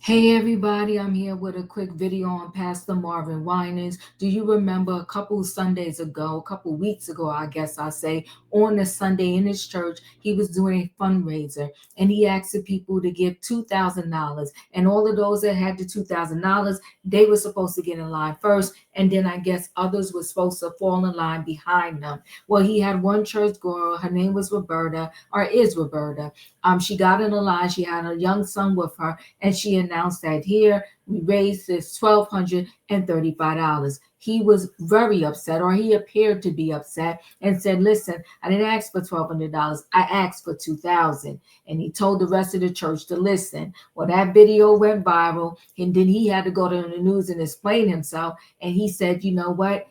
Hey everybody, I'm here with a quick video on Pastor Marvin Winans. Do you remember a couple Sundays ago, a couple weeks ago, I guess I say, on a Sunday in his church, he was doing a fundraiser and he asked the people to give $2,000. And all of those that had the $2,000, they were supposed to get in line first. And then I guess others were supposed to fall in line behind them. Well, he had one church girl, her name was Roberta, or is Roberta. She got in the line, she had a young son with her, and she announced that here we raised this $1,235. He was very upset, or he appeared to be upset, and said, "Listen, I didn't ask for $1,200. I asked for $2,000." And he told the rest of the church to listen. Well, that video went viral, and then he had to go to the news and explain himself. And he said, "You know what?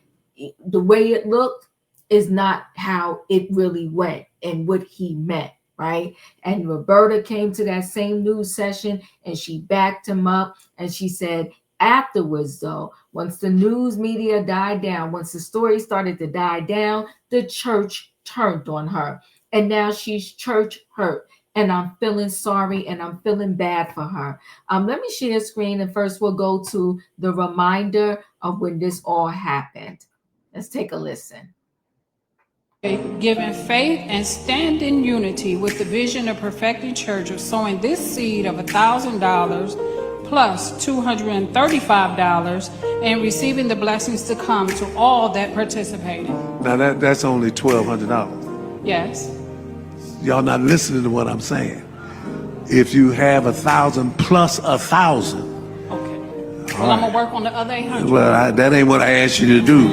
The way it looked is not how it really went and what he meant." Right. And Roberta came to that same news session and she backed him up. And she said, afterwards, though, once the news media died down, once the story started to die down, the church turned on her. And now she's church hurt. And I'm feeling sorry and I'm feeling bad for her. Let me share screen. And first, we'll go to the reminder of when this all happened. Let's take a listen. Giving faith and stand in unity with the vision of perfecting church of sowing this seed of $1,000 plus $235 and receiving the blessings to come to all that participated. Now that's only $1,200. Yes. Y'all not listening to what I'm saying. If you have 1,000 plus 1,000. Okay. Well, I'm gonna work on the other 800. Well, that ain't what I asked you to do.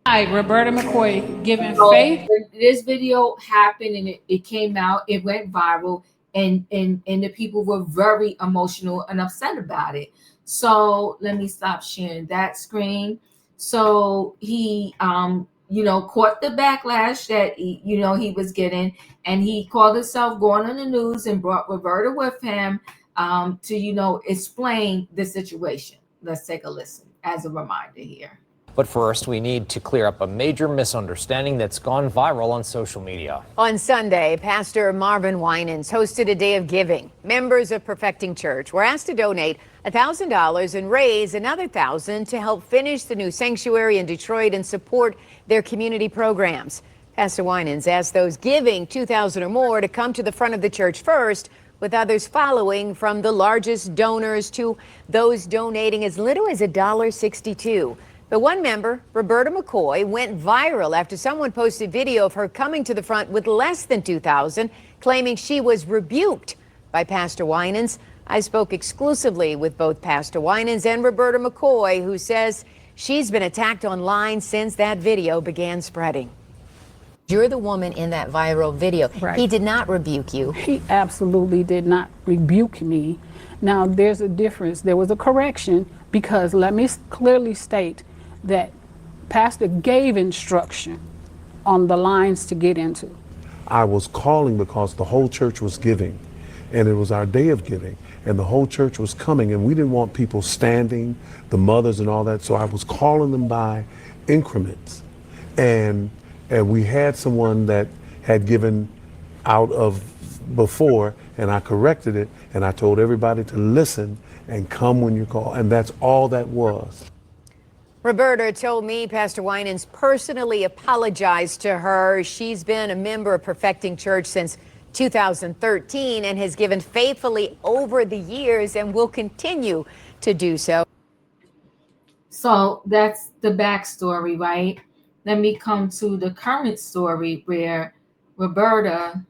Hi, Roberta McCoy, giving So faith. this video happened and it came out, it went viral, and the people were very emotional and upset about it. So let me stop sharing that screen. So he caught the backlash that he was getting, and he called himself going on the news and brought Roberta with him to explain the situation. Let's take a listen as a reminder here. But first, we need to clear up a major misunderstanding that's gone viral on social media. On Sunday, Pastor Marvin Winans hosted a day of giving. Members of Perfecting Church were asked to donate $1,000 and raise another $1,000 to help finish the new sanctuary in Detroit and support their community programs. Pastor Winans asked those giving $2,000 or more to come to the front of the church first, with others following, from the largest donors to those donating as little as $1.62. But one member, Roberta McCoy, went viral after someone posted video of her coming to the front with less than $2,000, claiming she was rebuked by Pastor Winans. I spoke exclusively with both Pastor Winans and Roberta McCoy, who says she's been attacked online since that video began spreading. You're the woman in that viral video. Right. He did not rebuke you. He absolutely did not rebuke me. Now, there's a difference. There was a correction, because let me clearly state that Pastor gave instruction on the lines to get into. I was calling because the whole church was giving, and it was our day of giving, and the whole church was coming, and we didn't want people standing, the mothers and all that, so I was calling them by increments. And we had someone that had given out of before, and I corrected it, and I told everybody to listen and come when you call, and that's all that was. Roberta told me Pastor Winans personally apologized to her. She's been a member of Perfecting Church since 2013 and has given faithfully over the years and will continue to do so. So that's the backstory, right? Let me come to the current story where Roberta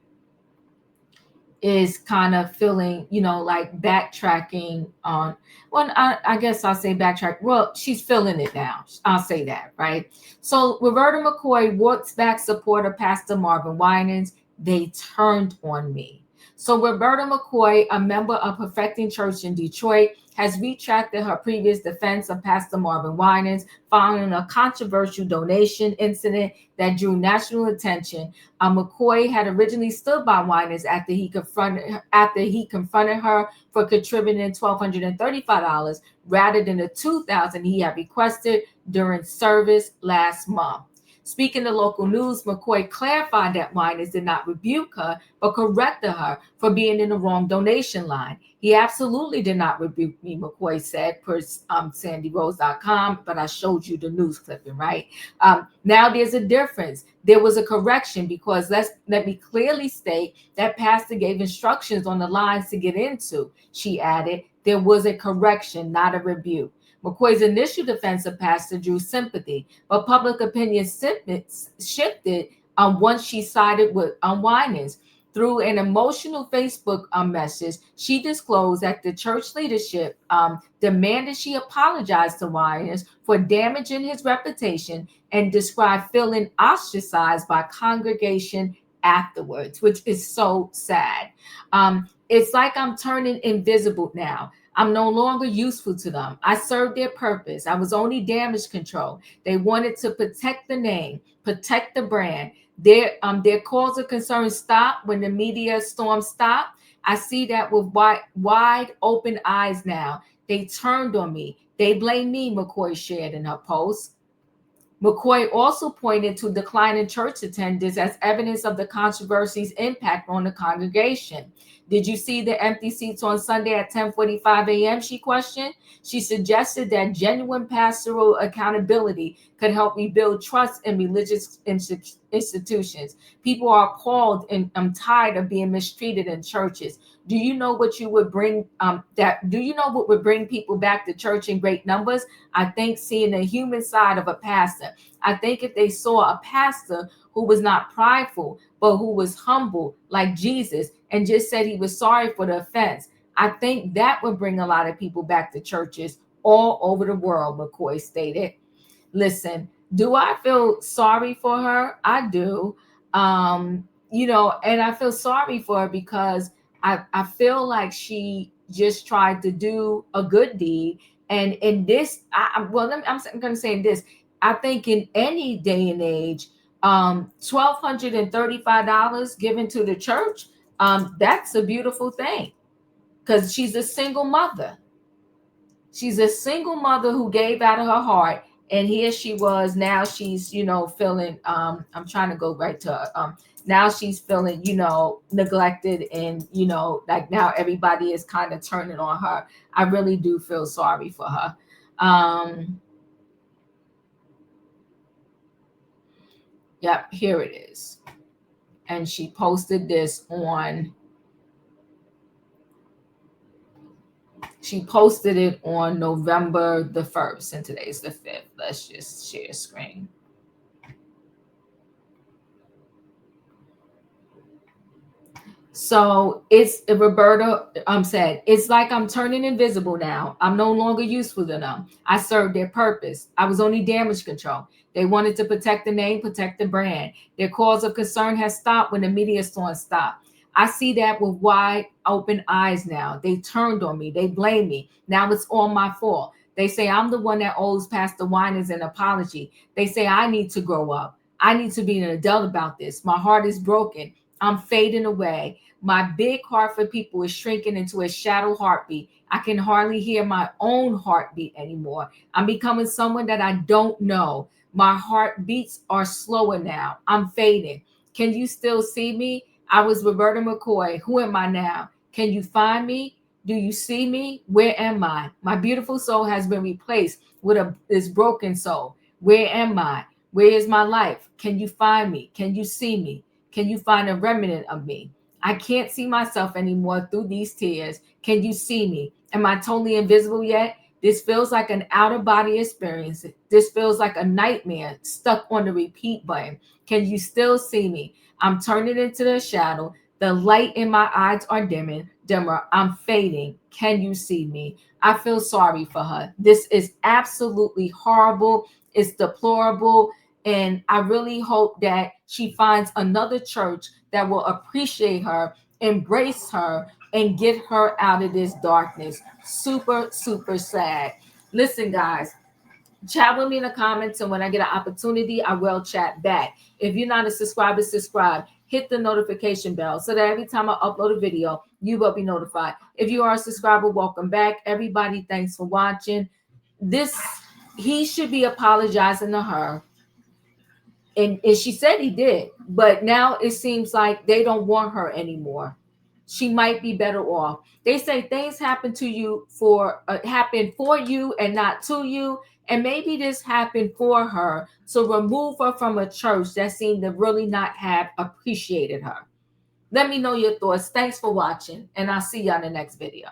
is kind of feeling, like backtracking on, well, I guess I'll say backtrack. Well, she's feeling it now. I'll say that, right? So Roberta McCoy walks back support of Pastor Marvin Winans. They turned on me. So Roberta McCoy, a member of Perfecting Church in Detroit, has retracted her previous defense of Pastor Marvin Winans following a controversial donation incident that drew national attention. McCoy had originally stood by Winans after he confronted her for contributing $1,235 rather than the $2,000 he had requested during service last month. Speaking to local news, McCoy clarified that Winans did not rebuke her, but corrected her for being in the wrong donation line. He absolutely did not rebuke me, McCoy said, per SandyRose.com, but I showed you the news clipping, right? Now there's a difference. There was a correction because let me clearly state that pastor gave instructions on the lines to get into. She added, there was a correction, not a rebuke. McCoy's initial defense of pastor drew sympathy, but public opinion shifted once she sided with Winans. Through an emotional Facebook message, she disclosed that the church leadership demanded she apologize to Winans for damaging his reputation and described feeling ostracized by congregation afterwards, which is so sad. It's like I'm turning invisible now. I'm no longer useful to them. I served their purpose. I was only damage control. They wanted to protect the name, protect the brand. Their cause of concern stopped when the media storm stopped. I see that with wide open eyes now. They turned on me. They blame me, McCoy shared in her post. McCoy also pointed to declining church attendance as evidence of the controversy's impact on the congregation. Did you see the empty seats on Sunday at 10:45 a.m., she questioned. She suggested that genuine pastoral accountability could help rebuild trust in religious institutions. People are appalled and I'm tired of being mistreated in churches. Do you know what you would bring do you know what would bring people back to church in great numbers? I think seeing the human side of a pastor. I think if they saw a pastor who was not prideful, but who was humble like Jesus and just said he was sorry for the offense, I think that would bring a lot of people back to churches all over the world, McCoy stated. Listen, do I feel sorry for her? I do. And I feel sorry for her because I feel like she just tried to do a good deed. And in this, I'm going to say this. I think in any day and age, $1,235 given to the church, that's a beautiful thing because she's a single mother. She's a single mother who gave out of her heart. And here she was. Now she's, feeling, I'm trying to go right to her. Now she's feeling, neglected and, like now everybody is kind of turning on her. I really do feel sorry for her. Yep, here it is. And she posted this on, November the 1st, and today's the 5th. Let's just share screen. So it's Roberta said, it's like I'm turning invisible now. I'm no longer useful to them. I served their purpose. I was only damage control. They wanted to protect the name, protect the brand. Their cause of concern has stopped when the media storm stopped. I see that with wide open eyes now. They turned on me. They blame me. Now it's all my fault. They say I'm the one that owes Pastor Winans an apology. They say I need to grow up. I need to be an adult about this. My heart is broken. I'm fading away. My big heart for people is shrinking into a shadow heartbeat. I can hardly hear my own heartbeat anymore. I'm becoming someone that I don't know. My heartbeats are slower now. I'm fading. Can you still see me? I was Roberta McCoy. Who am I now? Can you find me? Do you see me? Where am I? My beautiful soul has been replaced with this broken soul. Where am I? Where is my life? Can you find me? Can you see me? Can you find a remnant of me? I can't see myself anymore through these tears. Can you see me? Am I totally invisible yet? This feels like an out-of-body experience. This feels like a nightmare stuck on the repeat button. Can you still see me? I'm turning into the shadow. The light in my eyes are dimmer. I'm fading. Can you see me? I feel sorry for her. This is absolutely horrible. It's deplorable. And I really hope that she finds another church that will appreciate her, embrace her, and get her out of this darkness. Super, super sad. Listen, guys, chat with me in the comments, and when I get an opportunity, I will chat back. If you're not a subscriber, subscribe. Hit the notification bell so that every time I upload a video, you will be notified. If you are a subscriber, welcome back. Everybody, thanks for watching. He should be apologizing to her. and she said he did, but now it seems like they don't want her anymore. She might be better off. They say things happen to you happen for you and not to you, and maybe this happened for her to remove her from a church that seemed to really not have appreciated her. Let me know your thoughts. Thanks for watching, and I'll see you on the next video.